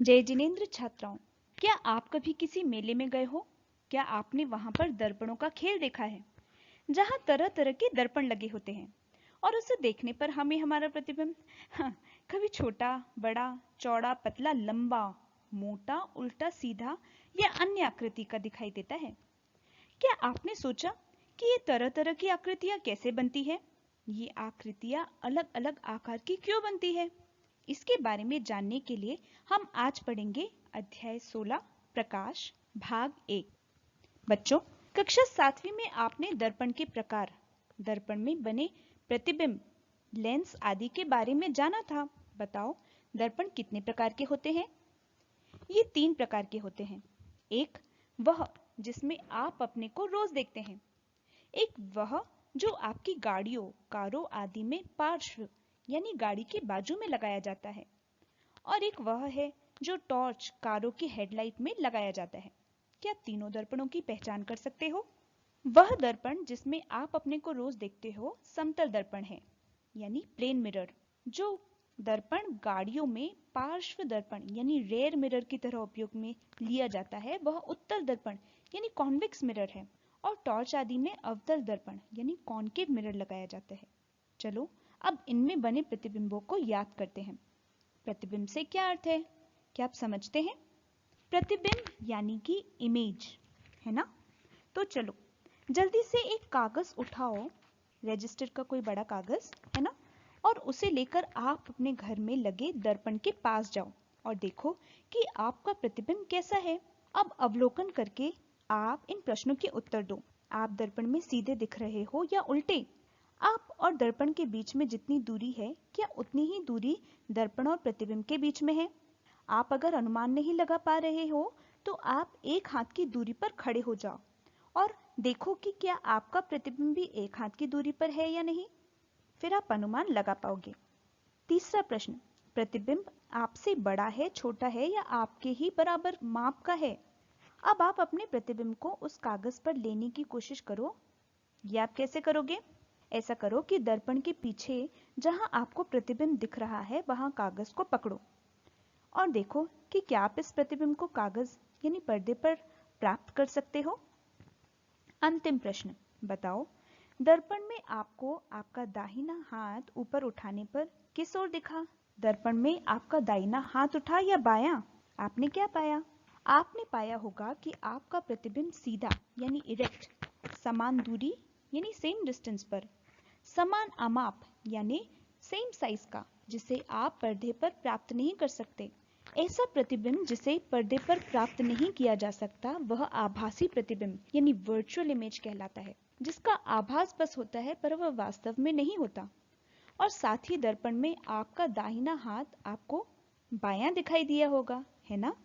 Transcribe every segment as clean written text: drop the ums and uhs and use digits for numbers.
जय जिनेन्द्र छात्राओं, क्या आप कभी किसी मेले में गए हो? क्या आपने वहां पर दर्पणों का खेल देखा है, जहां तरह तरह के दर्पण लगे होते हैं और उसे देखने पर हमें हमारा प्रतिबिंब कभी छोटा, बड़ा, चौड़ा, पतला, लंबा, मोटा, उल्टा, सीधा या अन्य आकृति का दिखाई देता है। क्या आपने सोचा कि ये तरह तरह की आकृतियां कैसे बनती है? ये आकृतियां अलग अलग आकार की क्यों बनती है? इसके बारे में जानने के लिए हम आज पढ़ेंगे अध्याय 16 प्रकाश भाग 1। बच्चों, कक्षा 7वीं में आपने दर्पण के प्रकार, दर्पण में बने प्रतिबिंब, लेंस आदि के बारे में जाना था। बताओ, दर्पण कितने प्रकार के होते हैं? ये 3 प्रकार के होते हैं। एक वह जिसमें आप अपने को रोज देखते हैं। एक वह जो आपकी गाड़ियों, कारों आदि में पार्श्व यानी गाड़ी के बाजू में लगाया जाता है। और एक वह है जो टॉर्च, कारों की हेडलाइट में लगाया जाता है। क्या तीनों दर्पणों की पहचान कर सकते हो? वह दर्पण जिसमें आप अपने को रोज देखते हो समतल दर्पण है, यानी प्लेन मिरर। जो दर्पण गाड़ियों में पार्श्व दर्पण यानी रेयर मिरर की तरह उपयोग में लिया जाता है, वह उत्तल दर्पण यानी कॉन्वेक्स मिरर है। और टॉर्च आदि में अवतल दर्पण यानी कॉन्केव मिरर लगाया जाता है। चलो, अब इनमें बने प्रतिबिंबों को याद करते हैं। प्रतिबिंब से क्या अर्थ है, क्या आप समझते हैं? प्रतिबिंब यानी कि इमेज, है ना? तो चलो जल्दी से एक कागज उठाओ, रजिस्टर का कोई बड़ा कागज, है ना, और उसे लेकर आप अपने घर में लगे दर्पण के पास जाओ और देखो कि आपका प्रतिबिंब कैसा है। अब अवलोकन करके आप इन प्रश्नों के उत्तर दो। आप दर्पण में सीधे दिख रहे हो या उल्टे? आप और दर्पण के बीच में जितनी दूरी है, क्या उतनी ही दूरी दर्पण और प्रतिबिंब के बीच में है? आप अगर अनुमान नहीं लगा पा रहे हो तो आप एक हाथ की दूरी पर खड़े हो जाओ और देखो कि क्या आपका प्रतिबिंब भी एक हाथ की दूरी पर है या नहीं। फिर आप अनुमान लगा पाओगे। तीसरा प्रश्न, प्रतिबिंब आपसे बड़ा है, छोटा है या आपके ही बराबर माप का है? अब आप अपने प्रतिबिंब को उस कागज पर लेने की कोशिश करो। ये आप कैसे करोगे? ऐसा करो कि दर्पण के पीछे जहां आपको प्रतिबिंब दिख रहा है वहां कागज को पकड़ो और देखो कि क्या आप इस प्रतिबिंब को कागज यानी पर्दे पर प्राप्त कर सकते हो। अंतिम प्रश्न, बताओ, दर्पण में आपको आपका दाहिना हाथ ऊपर उठाने पर किस ओर दिखा? दर्पण में आपका दाहिना हाथ उठा या बायां? आपने क्या पाया? आपने पाया होगा कि आपका प्रतिबिंब सीधा यानी इरेक्ट, समान दूरी यानी सेम डिस्टेंस पर, समान आमाप यानी सेम साइज का, जिसे आप पर्दे पर प्राप्त नहीं कर सकते। ऐसा प्रतिबिंब जिसे पर्दे पर प्राप्त नहीं किया जा सकता वह आभासी प्रतिबिंब यानी वर्चुअल इमेज कहलाता है, जिसका आभास बस होता है पर वह वास्तव में नहीं होता। और साथ ही दर्पण में आपका दाहिना हाथ आपको बायां दिखाई दिया होगा, है ना?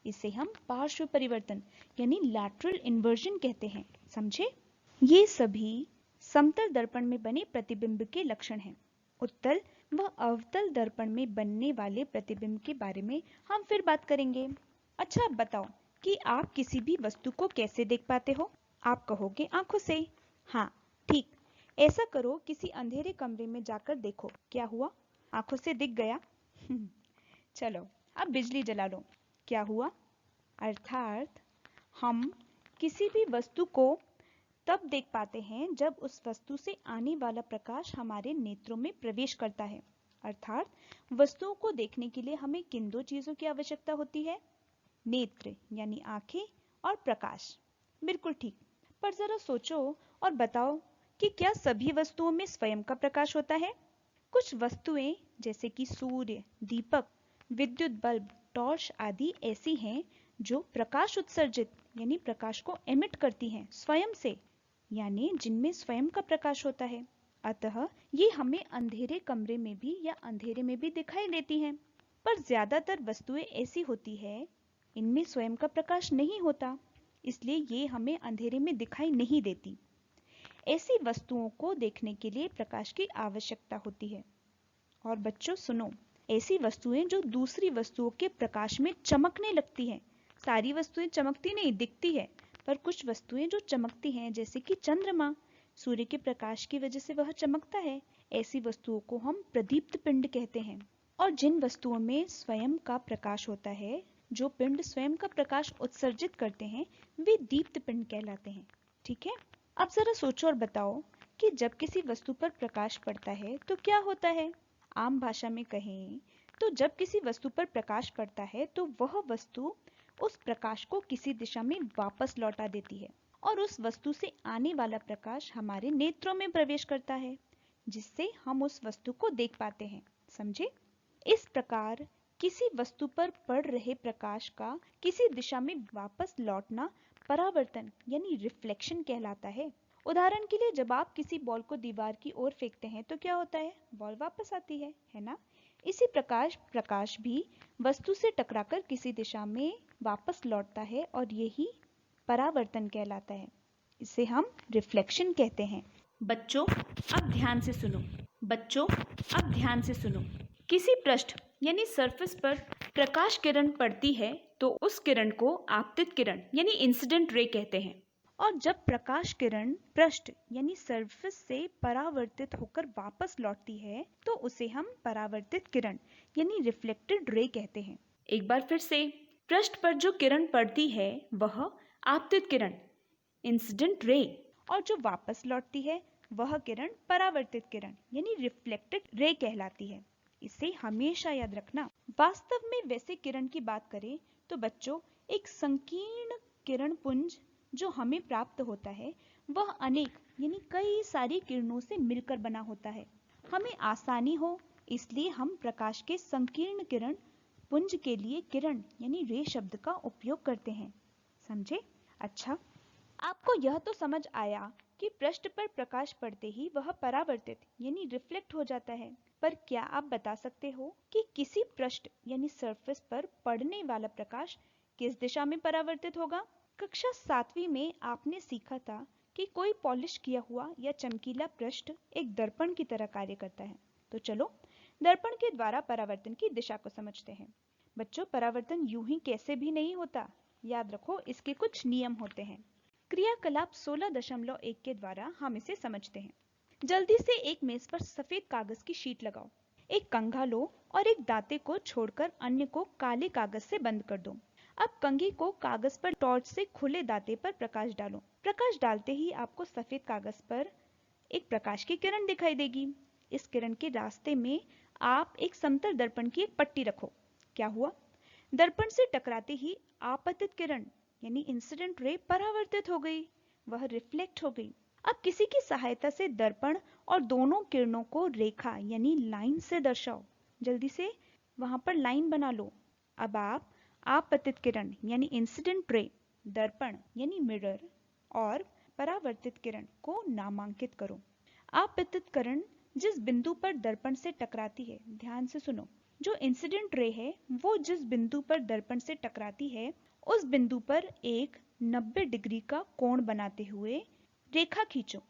इसे हम पार्श्व परिवर्तन यानी लैटरल इन्वर्जन कहते हैं, समझे? ये सभी समतल दर्पण में बने प्रतिबिंब के लक्षण हैं। उत्तल व अवतल दर्पण में बनने वाले प्रतिबिंब के बारे में हम फिर बात करेंगे। अच्छा, अब बताओ कि आप किसी भी वस्तु को कैसे देख पाते हो? आप कहोगे आंखों से। हाँ, ठीक। ऐसा करो, किसी अंधेरे कमरे में जाकर देखो, क्या हुआ? आंखों से दिख गया? चलो, अब बिजली जला लो, क्या हुआ? अर्थात हम किसी भी वस्तु को तब देख पाते हैं जब उस वस्तु से आने वाला प्रकाश हमारे नेत्रों में प्रवेश करता है। अर्थात वस्तुओं को देखने के लिए हमें किन दो चीजों की आवश्यकता होती है? नेत्र यानी आंखें और प्रकाश। बिल्कुल ठीक। पर जरा सोचो और बताओ कि क्या सभी वस्तुओं में स्वयं का प्रकाश होता है? कुछ वस्तुएं जैसे कि सूर्य, दीपक, विद्युत बल्ब, टॉर्च आदि ऐसी हैं जो प्रकाश उत्सर्जित यानी प्रकाश को एमिट करती हैं स्वयं से, यानी जिनमें स्वयं का प्रकाश होता है। अतः ये हमें अंधेरे कमरे में भी या अंधेरे में भी दिखाई देती हैं। पर ज्यादातर वस्तुएं ऐसी होती है, इनमें स्वयं का प्रकाश नहीं होता, इसलिए ये हमें अंधेरे में दिखाई नहीं देती। ऐसी वस्तुओं को देखने के लिए प्रकाश की आवश्यकता होती है। और बच्चों सुनो, ऐसी वस्तुएं जो दूसरी वस्तुओं के प्रकाश में चमकने लगती हैं। सारी वस्तुएं चमकती नहीं, दिखती है, पर कुछ वस्तुएं जो चमकती हैं, जैसे कि चंद्रमा, सूर्य के प्रकाश की वजह से वह चमकता है। ऐसी वस्तुओं को हम प्रदीप्त पिंड कहते हैं। और जिन वस्तुओं में स्वयं का प्रकाश होता है, जो पिंड स्वयं का प्रकाश उत्सर्जित करते हैं, वे दीप्त पिंड कहलाते हैं। ठीक है, अब जरा सोचो और बताओ कि जब किसी वस्तु पर प्रकाश पड़ता है तो क्या होता है। आम भाषा में कहें तो जब किसी वस्तु पर प्रकाश पड़ता है तो वह वस्तु उस प्रकाश को किसी दिशा में वापस लौटा देती है और उस वस्तु से आने वाला प्रकाश हमारे नेत्रों में प्रवेश करता है, जिससे हम उस वस्तु को देख पाते हैं। समझे? इस प्रकार किसी वस्तु पर पड़ रहे प्रकाश का किसी दिशा में वापस लौटना परावर्तन यानी रिफ्लेक्शन कहलाता है। उदाहरण के लिए जब आप किसी बॉल को दीवार की ओर फेंकते हैं तो क्या होता है, बॉल वापस आती है ना। इसी प्रकार प्रकाश भी वस्तु से टकराकर किसी दिशा में वापस लौटता है और यही परावर्तन कहलाता है। इसे हम रिफ्लेक्शन कहते हैं। बच्चों अब ध्यान से सुनो। बच्चों अब ध्यान से सुनो। किसी पृष्ठ यानी सरफेस पर प्रकाश किरण पड़ती है तो उस किरण को आपतित किरण यानी इंसिडेंट रे कहते हैं। और जब प्रकाश किरण पृष्ठ यानी सरफेस से परावर्तित होकर वापस लौटती है तो उसे हम परावर्तित किरण यानी रिफ्लेक्टेड रे कहते हैं। एक बार फिर से, पृष्ठ पर जो किरण पड़ती है वह आपतित किरण इंसिडेंट रे, और जो वापस लौटती है वह किरण परावर्तित किरण यानी रिफ्लेक्टेड रे कहलाती है। इसे हमेशा याद रखना। वास्तव में वैसे किरण की बात करें तो बच्चों, एक संकीर्ण किरण पुंज जो हमें प्राप्त होता है वह अनेक यानी कई सारी किरणों से मिलकर बना होता है। हमें आसानी हो इसलिए हम प्रकाश के संकीर्ण किरण पुंज के लिए किरण यानी रे शब्द का उपयोग करते हैं। समझे? अच्छा, आपको यह तो समझ आया कि पृष्ठ पर प्रकाश पड़ते ही वह परावर्तित यानी रिफ्लेक्ट हो जाता है, पर क्या आप बता सकते हो कि किसी पृष्ठ यानी सरफेस पर पड़ने वाला प्रकाश किस दिशा में परावर्तित होगा? कक्षा 7वीं में आपने सीखा था कि कोई पॉलिश किया हुआ या चमकीला पृष्ठ एक दर्पण की तरह कार्य करता है। तो चलो दर्पण के द्वारा परावर्तन की दिशा को समझते हैं। बच्चों, परावर्तन यूं ही कैसे भी नहीं होता, याद रखो इसके कुछ नियम होते हैं। क्रियाकलाप 16.1 के द्वारा हम इसे समझते हैं। जल्दी से एक मेज पर सफेद कागज की शीट लगाओ, एक कंघा लो और एक दांते को छोड़कर अन्य को काले कागज से बंद कर दो। अब कंघी को कागज पर टॉर्च से खुले दांते पर प्रकाश डालो। प्रकाश डालते ही आपको सफेद कागज पर एक प्रकाश की किरण दिखाई देगी। इस किरण के रास्ते में आप एक समतल दर्पण की एक पट्टी रखो। क्या हुआ? दर्पण से टकराते ही आपतित किरण यानी इंसिडेंट रे परावर्तित हो गई, वह रिफ्लेक्ट हो गई। अब किसी की सहायता से दर्पण और दोनों किरणों को रेखा यानी लाइन से दर्शाओ। जल्दी से वहां पर लाइन बना लो। अब आप आपतित किरण यानी इंसिडेंट रे, दर्पण यानी मिरर और परावर्तित किरण को नामांकित करो। आपतित किरण जिस बिंदु पर दर्पण से टकराती है, ध्यान से सुनो, जो इंसिडेंट रे है वो जिस बिंदु पर दर्पण से टकराती है उस बिंदु पर एक 90 डिग्री का कोण बनाते हुए रेखा खींचो।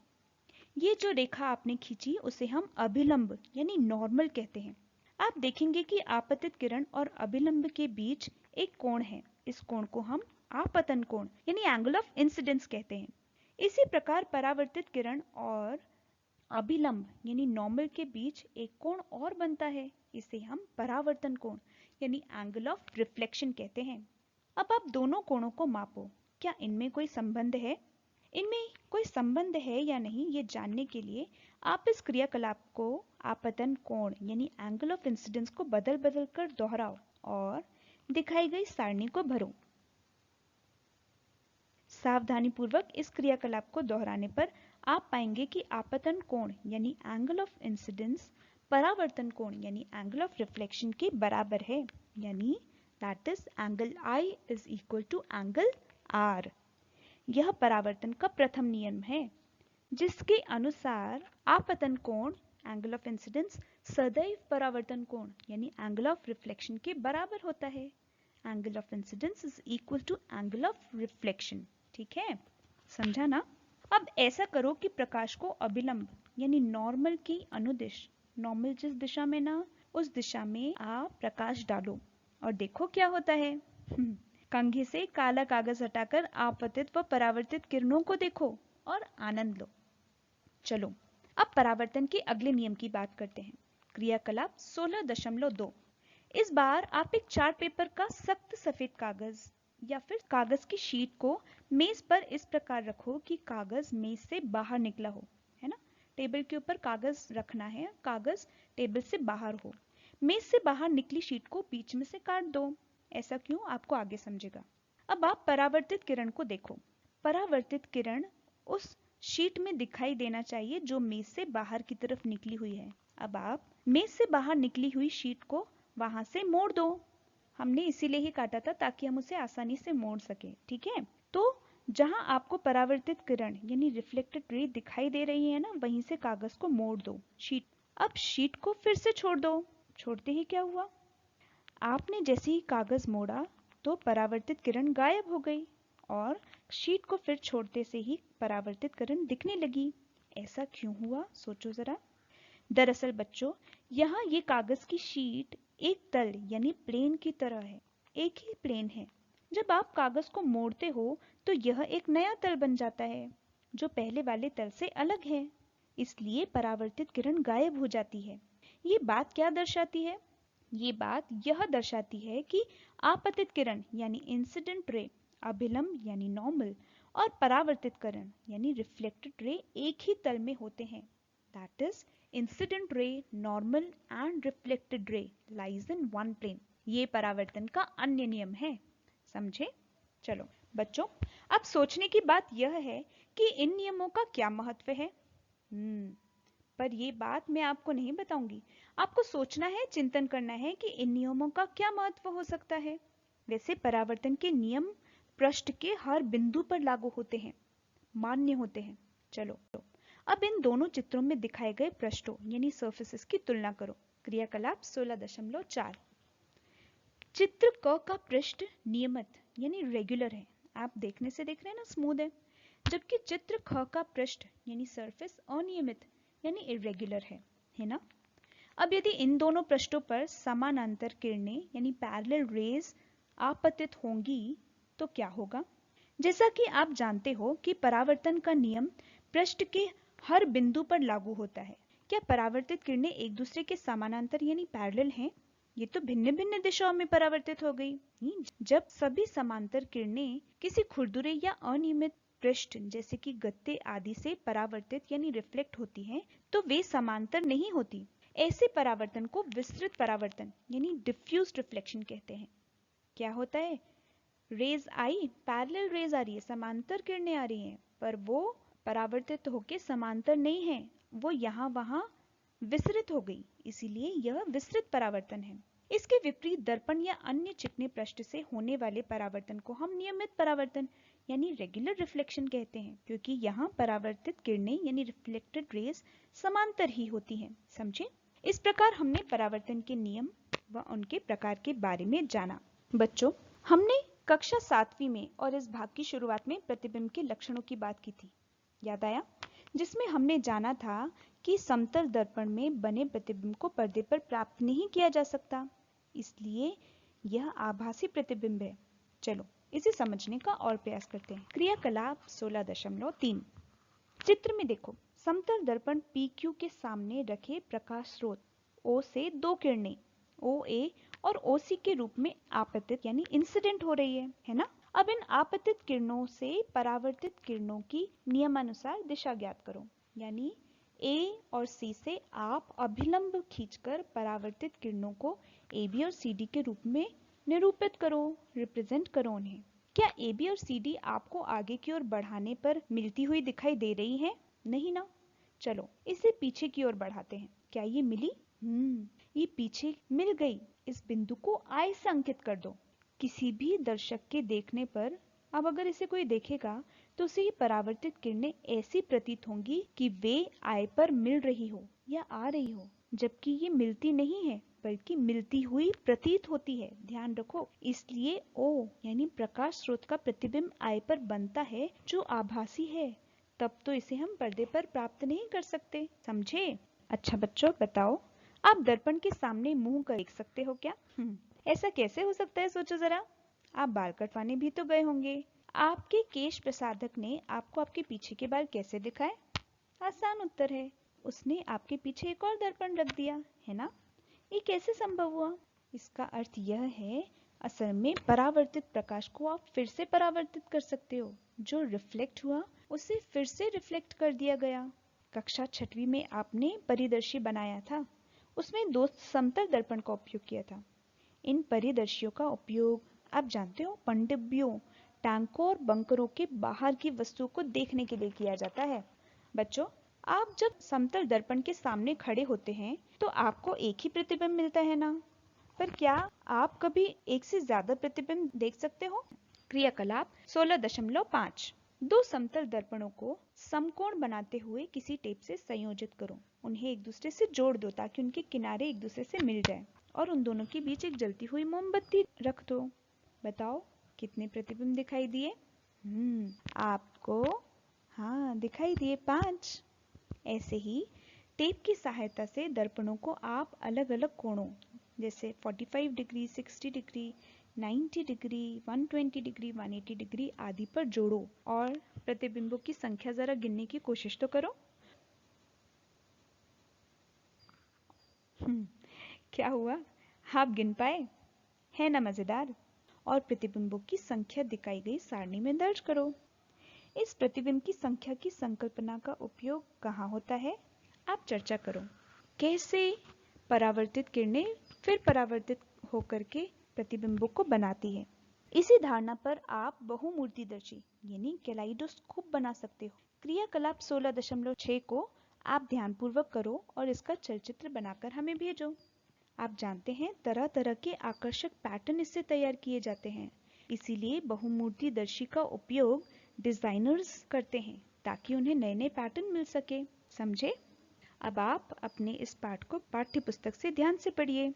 ये जो रेखा आपने खींची उसे हम अभिलंब यानी नॉर्मल कहते हैं। आप देखेंगे कि आपतित किरण और अभिलंब के बीच एक कोण है। इस कोण को हम आपतन कोण यानी एंगल ऑफ इंसिडेंस कहते हैं। इसी प्रकार परावर्तित किरण और अभिलंब यानी नॉर्मल के बीच एक कोण और बनता है। इसे हम परावर्तन कोण यानी एंगल ऑफ रिफ्लेक्शन कहते हैं। अब आप दोनों कोणों को मापो। क्या इनमें कोई संबंध है? इनमें कोई संबंध है या नहीं, ये जानने के लिए आप इस क्रियाकलाप को आपतन कोण यानी एंगल ऑफ इंसिडेंस को बदल बदल कर दोहराओ और दिखाई गई सारणी को भरो। सावधानीपूर्वक इस क्रियाकलाप को दोहराने पर आप पाएंगे कि आपतन कोण यानी एंगल ऑफ इंसिडेंस परावर्तन कोण यानी एंगल ऑफ रिफ्लेक्शन के बराबर है, यानी that is angle I is equal to angle R। यह परावर्तन का प्रथम नियम है, जिसके अनुसार आपतन कोण एंगल ऑफ इंसिडेंस सदैव परावर्तन कोण यानी एंगल ऑफ रिफ्लेक्शन के बराबर होता है। Angle of incidence is equal to angle of reflection. ठीक है, समझा ना? अब ऐसा करो कि प्रकाश को अभिलंब यानी नॉर्मल की अनुदिश, नॉर्मल जिस दिशा में ना उस दिशा में आप प्रकाश डालो और देखो क्या होता है। कंघी से काला कागज हटाकर आपतित व परावर्तित किरणों को देखो और आनंद लो। चलो अब परावर्तन के अगले नियम की बात करते हैं। क्रियाकलाप 16.2 इस बार आप एक चार्ट पेपर का सख्त सफेद कागज या फिर कागज की शीट को मेज पर इस प्रकार रखो कि कागज मेज से बाहर निकला हो, है ना। टेबल के ऊपर कागज रखना है, कागज टेबल से बाहर हो। मेज से बाहर निकली शीट को बीच में से काट दो। ऐसा क्यों, आपको आगे समझेगा। अब आप परावर्तित किरण को देखो। परावर्तित किरण उस शीट में दिखाई देना चाहिए जो मेज से बाहर की तरफ निकली हुई है। अब आप मेज से बाहर निकली हुई शीट को वहां से मोड़ दो। हमने इसीलिए ही काटा था ताकि हम उसे आसानी से मोड़ सके, ठीक है। तो जहां आपको परावर्तित किरण यानी रिफ्लेक्टेड रे दिखाई दे रही है ना, वहीं से कागज को मोड़ दो शीट। अब शीट को फिर से छोड़ दो। छोड़ते ही क्या हुआ, आपने जैसे ही कागज मोड़ा तो परावर्तित किरण गायब हो गई और शीट को फिर छोड़ते से ही परावर्तित किरण दिखने लगी। ऐसा क्यों हुआ, सोचो जरा। दरअसल बच्चों, यहाँ ये कागज की शीट एक तल यानी प्लेन की तरह है, एक ही प्लेन है। जब आप कागज को मोड़ते हो तो यह एक नया तल बन जाता है जो पहले वाले तल से अलग है। इसलिए परावर्तित किरण गायब हो जाती है। ये बात क्या दर्शाती है, ये बात यह दर्शाती है कि आपतित किरण यानी इंसिडेंट रे, अभिलंब यानी नॉर्मल, और परावर्तित किरण यानी रिफ्लेक्टेड रे एक ही तल में होते हैं। That is incident ray, normal and reflected ray lies in one plane. ये परावर्तन का अन्य नियम है, समझे। चलो बच्चों, अब सोचने की बात यह है कि इन नियमों का क्या महत्व है। पर ये बात मैं आपको नहीं बताऊंगी। आपको सोचना है, चिंतन करना है कि इन नियमों का क्या महत्व हो सकता है। वैसे परावर्तन के नियम पृष्ठ के हर बिंदु पर लागू होते हैं, मान्य होते हैं। चलो अब इन दोनों चित्रों में दिखाए गए पृष्ठों यानी सर्फेसेस की तुलना करो। क्रियाकलाप 16.4। चित्र क का पृष्ठ नियमित यानी रेगुलर है, आप देखने से देख रहे हैं ना, स्मूथ है। जबकि चित्र ख का पृष्ठ यानी सरफेस अनियमित यानी इरेगुलर है ना। अब यदि इन दोनों पृष्ठों पर समानांतर किरणें यानी पैरेलल रेज आपतित होंगी तो क्या होगा। जैसा कि आप जानते हो कि परावर्तन का नियम पृष्ठ के हर बिंदु पर लागू होता है। क्या परावर्तित किरणें एक दूसरे के समानांतर यानी पैरेलल हैं? ये तो भिन्न भिन्न दिशाओं में परावर्तित हो गई। जब सभी समांतर किरणें किसी खुरदुरे या अनियमित पृष्ठ जैसे कि गत्ते आदि से परावर्तित यानी रिफ्लेक्ट होती हैं, तो वे समांतर नहीं होती। ऐसे परावर्तन को विस्तृत परावर्तन यानी डिफ्यूज रिफ्लेक्शन कहते हैं। क्या होता है, रेज आई, पैरेलल रेज आ रही है, समांतर किरणें आ रही हैं, पर वो परावर्तित होकर समांतर नहीं है, वो यहाँ वहां विस्तृत हो गई, इसीलिए यह विस्तृत परावर्तन है। इसके विपरीत दर्पण या अन्य चिकने पृष्ठ से होने वाले परावर्तन को हम नियमित परावर्तन यानी रेगुलर रिफ्लेक्शन कहते हैं, क्योंकि यहाँ परावर्तित किरणें यानी रिफ्लेक्टेड रेज समांतर ही होती हैं, समझे। इस प्रकार हमने परावर्तन के नियम व उनके प्रकार के बारे में जाना। बच्चों, हमने कक्षा 7वीं में और इस भाग की शुरुआत में प्रतिबिंब के लक्षणों की बात की थी, याद आया, जिसमें हमने जाना था कि समतल दर्पण में बने प्रतिबिंब को पर्दे पर प्राप्त नहीं किया जा सकता, इसलिए यह आभासी प्रतिबिंब है। चलो इसे समझने का और प्रयास करते हैं। क्रियाकलाप 16.3। चित्र में देखो, समतल दर्पण PQ के सामने रखे प्रकाश स्रोत O से दो किरणें OA और OC के रूप में आपतित यानी इंसिडेंट हो रही है ना। अब इन आपतित किरणों से परावर्तित किरणों की नियमानुसार दिशा ज्ञात करो, यानी A और C से आप अभिलंब खींचकर परावर्तित किरणों को AB और CD के रूप में निरूपित करो, रिप्रेजेंट करो उन्हें। क्या AB और CD आपको आगे की ओर बढ़ाने पर मिलती हुई दिखाई दे रही है? नहीं ना। चलो इसे पीछे की ओर बढ़ाते हैं। क्या ये मिली? ये पीछे मिल गई। इस बिंदु को I से अंकित कर दो। किसी भी दर्शक के देखने पर अब अगर इसे कोई देखेगा तो उसे ये परावर्तित किरणें ऐसी प्रतीत होंगी कि वे I पर मिल रही हो या आ रही हो, जबकि ये मिलती नहीं है बल्कि मिलती हुई प्रतीत होती है, ध्यान रखो। इसलिए O यानी प्रकाश स्रोत का प्रतिबिंब I पर बनता है जो आभासी है, तब तो इसे हम पर्दे पर प्राप्त नहीं कर सकते, समझे। अच्छा बच्चों बताओ, आप दर्पण के सामने मुंह कर देख सकते हो क्या? ऐसा कैसे हो सकता है, सोचो जरा। आप बाल कटवाने भी तो गए होंगे, आपके केश प्रसाधक ने आपको आपके पीछे के बाल कैसे दिखाए? आसान उत्तर है, उसने आपके पीछे एक और दर्पण रख दिया, है ना। ये कैसे संभव हुआ? इसका अर्थ यह है, असल में परावर्तित प्रकाश को आप फिर से परावर्तित कर सकते हो। जो रिफ्लेक्ट हुआ उसे फिर से रिफ्लेक्ट कर दिया गया। कक्षा 6वीं में आपने परिदर्शी बनाया था, उसमें 2 समतल दर्पण का उपयोग किया था। इन परिदर्शियों का उपयोग आप जानते हो पनडुब्बियों, टैंकों और बंकरों के बाहर की वस्तुओं को देखने के लिए किया जाता है। बच्चों, आप जब समतल दर्पण के सामने खड़े होते हैं तो आपको एक ही प्रतिबिंब मिलता है ना? पर क्या आप कभी एक से ज्यादा प्रतिबिंब देख सकते हो? क्रियाकलाप 16.5। 2 समतल दर्पणों को समकोण बनाते हुए किसी टेप से संयोजित करो। उन्हें एक दूसरे से जोड़ दो ताकि उनके किनारे एक दूसरे से मिल जाए और उन दोनों के बीच एक जलती हुई मोमबत्ती रख दो। बताओ कितने प्रतिबिंब दिखाई दिए? आपको हाँ दिखाई दिए 5। ऐसे ही टेप की सहायता से दर्पणों को आप अलग अलग कोणों जैसे 45 degree, 60 degree, 90 degree, 120 degree, 180 degree आदि पर जोड़ो और प्रतिबिंबों की संख्या जरा गिनने की कोशिश तो करो। क्या हुआ? आप गिन पाए? है ना मजेदार? और प्रतिबिंबों की संख्या दिखाई गई सारणी में दर्ज करो। इस प्रतिबिंब की संख्या की संकल्पना का उपयोग कहाँ होता है? आप चर्चा करो। कैसे परावर्तित किरणें फिर परावर्तित होकर के प्रतिबिंबों को बनाती है। इसी धारणा पर आप बहुमूर्तिदर्शी यानी कैलाइडोस्कोप बना सकते हो। क्रियाकलाप 16.6 को आप ध्यानपूर्वक करो और इसका चलचित्र बनाकर हमें भेजो। आप जानते हैं तरह तरह के आकर्षक पैटर्न इससे तैयार किए जाते हैं, इसीलिए बहुमूर्तिदर्शी का उपयोग डिजाइनर्स करते हैं ताकि उन्हें नए नए पैटर्न मिल सके। समझे? अब आप अपने इस पाठ को पाठ्य पुस्तक से ध्यान से पढ़िए।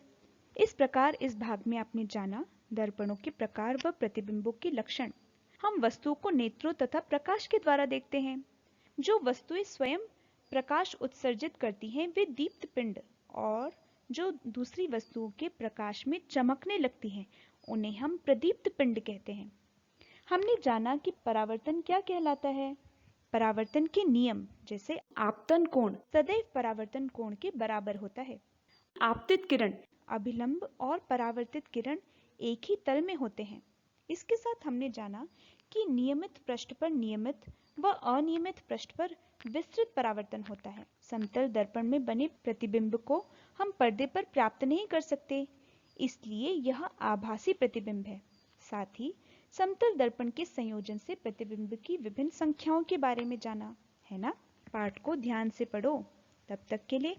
इस प्रकार इस भाग में आपने जाना दर्पणों के प्रकार व प्रतिबिंबों के लक्षण। हम वस्तुओं को नेत्रों तथा प्रकाश के द्वारा देखते हैं। जो वस्तुएं स्वयं प्रकाश उत्सर्जित करती हैं वे दीप्त पिंड, और जो दूसरी वस्तुओं के प्रकाश में चमकने लगती हैं उन्हें हम प्रदीप्त पिंड कहते हैं। हमने जाना कि परावर्तन क्या कहलाता है। परावर्तन के नियम जैसे आपतन कोण सदैव परावर्तन कोण के बराबर होता है। आपतित किरण, अभिलंब और परावर्तित किरण एक ही तल में होते हैं। इसके साथ हमने जाना कि नियमित पृष्ठ पर नियमित व अनियमित पृष्ठ पर विस्तृत परावर्तन होता है। समतल दर्पण में बने प्रतिबिंब को हम पर्दे पर प्राप्त नहीं कर सकते, इसलिए यह आभासी प्रतिबिंब है। साथ ही समतल दर्पण के संयोजन से प्रतिबिंब की विभिन्न संख्याओं के बारे में जाना, है ना? पाठ को ध्यान से पढ़ो। तब तक के लिए